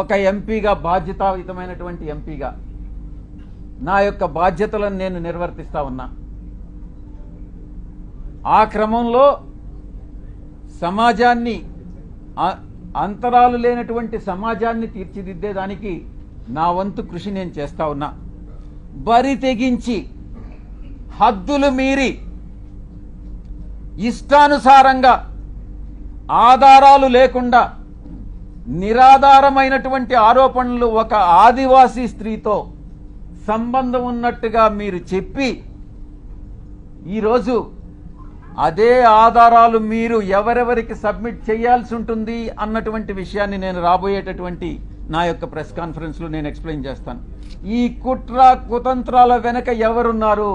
ఒక ఎంపీగా, బాధ్యతాయుతమైనటువంటి ఎంపీగా నా యొక్క బాధ్యతలను నేను నిర్వర్తిస్తా ఉన్నా. ఆ క్రమంలో సమాజాన్ని, అంతరాలు లేనటువంటి సమాజాన్ని తీర్చిదిద్దేదానికి నా వంతు కృషి నేను చేస్తా ఉన్నా. బరి తెగించి హద్దులు మీరి ఇష్టానుసారంగా ఆధారాలు లేకుండా నిరాధారమైనటువంటి ఆరోపణలు ఒక ఆదివాసీ స్త్రీతో సంబంధం ఉన్నట్టుగా మీరు చెప్పి ఈరోజు అదే ఆధారాలు మీరు ఎవరెవరికి సబ్మిట్ చేయాల్సి ఉంటుంది అన్నటువంటి విషయాన్ని నేను రాబోయేటటువంటి నా యొక్క ప్రెస్ కాన్ఫరెన్స్లో నేను ఎక్స్ప్లెయిన్ చేస్తాను. ఈ కుట్ర కుతంత్రాల వెనక ఎవరున్నారు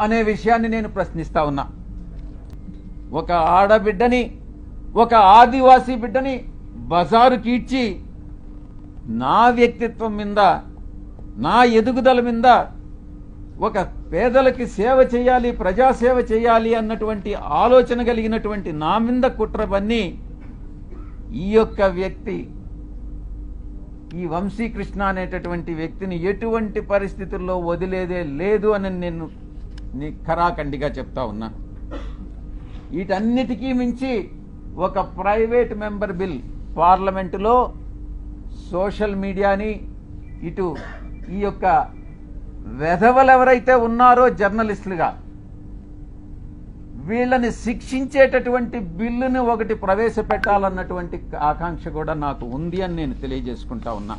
అనే విషయాన్ని నేను ప్రశ్నిస్తా ఉన్నా. ఒక ఆడబిడ్డని, ఒక ఆదివాసీ బిడ్డని బజారు కీడ్చి నా వ్యక్తిత్వం మీద, నా ఎదుగుదల మీద, ఒక పేదలకి సేవ చేయాలి, ప్రజాసేవ చేయాలి అన్నటువంటి ఆలోచన కలిగినటువంటి నా మీద కుట్ర పన్ని ఈ యొక్క వ్యక్తి, ఈ వంశీకృష్ణ అనేటటువంటి వ్యక్తిని ఎటువంటి పరిస్థితుల్లో వదిలేదే లేదు అని నేను ఖరాఖండిగా చెప్తా ఉన్నా. వీటన్నిటికీ మించి ఒక ప్రైవేట్ మెంబర్ బిల్ పార్లమెంటులో సోషల్ మీడియాని, ఇటు ఈ యొక్క వెధవలు ఎవరైతే ఉన్నారో జర్నలిస్టులుగా, వీళ్ళని శిక్షించేటటువంటి బిల్లుని ఒకటి ప్రవేశపెట్టాలన్నటువంటి ఆకాంక్ష కూడా నాకు ఉంది అని నేను తెలియజేసుకుంటా ఉన్నా.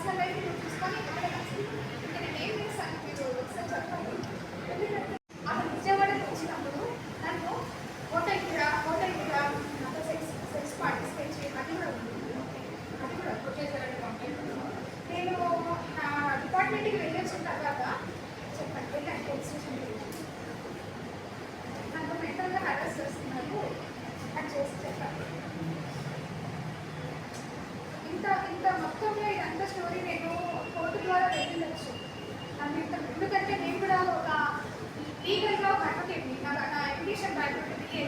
పర్సనల్ లైఫ్ నువ్వు చూసుకొని ఇక్కడ నేను ఏం చేస్తాను మీరు ఒకసారి చెప్పండి. ఎందుకంటే అతను విజయవాడకి వచ్చినప్పుడు నన్ను హోటల్ కూడా నాతో సెక్స్ పార్టిసిపేట్ చేయాలి. అది కూడా ప్రొఫెసర్ కంప్లైంట్. నేను నా డిపార్ట్మెంట్కి వెళ్ళి వచ్చిన తర్వాత చెప్పండి వెళ్ళండి పోలీస్ స్టేషన్కి నన్ను మెంటల్గా హెరాస్ చేస్తున్నారు అది చేసి చెప్పండి. ఇంత మొత్తంలో ఇదంతా స్టోరీ నేను కోర్టు ద్వారా వెళ్ళవచ్చు ఎందుకంటే నేను కూడా ఒక లీగల్గా ఒక అడ్వకేట్ని నా ఎడ్యుకేషన్ బ్యాక్గ్రౌండ్ బిఏ.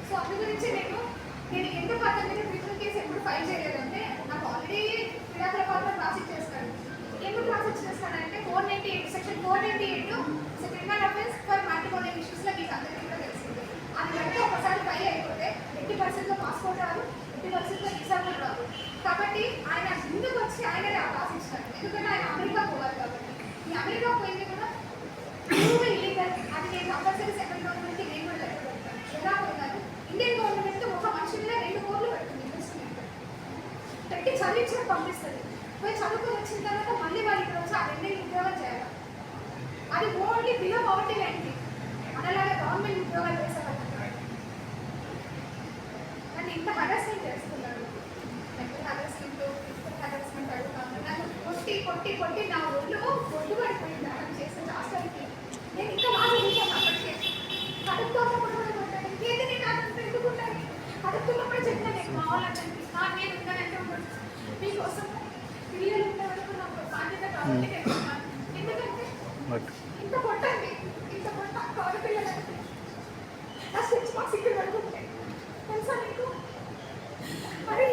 సో అందు గురించి నేను ఎందుకు అతని మీద క్రిమినల్ కేసు ఎప్పుడు ఫైల్ చేయలేదంటే నాకు ఆల్రెడీ విడాకుల పత్రం రాసిచ్చేస్తాడు. ఎందుకు రాసిచ్చేస్తాడంటే 498 section 498 criminal offence for matrimonial ఇష్యూస్లో మీకు అందరికీ కూడా తెలిసింది. అది కనుక ఒకసారి ఫైల్ అయిపోతే 80% పాస్పోర్ట్ రాదు, 80% వీసా కూడా రాదు. కాబట్టి ఆయన ముందుకు వచ్చి ఆయననే రాసిచ్చాడు. ఎందుకంటే ఆయన అమెరికా పోవాలి కాబట్టి. ఈ అమెరికా పోయింది కూడా ఇల్లీగల్. అది నేను కంపల్సరీ సెంట్రల్ గవర్నమెంట్కి నేను కూడా లెక్క పెడతాను. ఎలా పోయినారు ఇండియన్ గవర్నమెంట్ ఒక మనిషి మీద 2 కోట్లు పెడుతుంది ఇన్వెస్ట్మెంట్ పెట్టి చదివించి పంపిస్తుంది. పోయి చదువుకొని వచ్చిన తర్వాత మళ్ళీ వాళ్ళు ఇక్కడ వచ్చి ఆ 2 ఉద్యోగాలు చేయాలి. అది ఓన్లీ బిలో పవర్టీ లైన్కి మనలాగా గవర్నమెంట్ ఉద్యోగాలు చేసేవాళ్ళు. నన్ను ఇంత హరాస్మెంట్ చేస్తున్నారు. హరాస్మెంట్ అడుగుతాను. నన్ను కొట్టి నా ఒళ్ళు ఒడ్డు పడిపోయింది. అలా చేసిన హాస్టల్కి నేను ఇంకా బాగా చూసాను. అప్పటికే కడుపుతున్నప్పుడు కూడా కొట్టాను. ఇంకేది నేను అతను ఎందుకుంటాను కడుపుతున్నప్పుడు చెప్పిన నేను మా వాళ్ళంటే నేను ఉన్నానంటే ఉండదు మీకోసం పిల్లలు ఉండే వరకు నాకు బాధ్యత కాబట్టి ఎందుకంటే ఇంత కొట్టండి ఇంత కొట్ట కాదు పిల్లలంటే నా 6 మార్క్స్ ఇక్కడ వరకు ఉంటాయి తెలుసా నీకు. మరి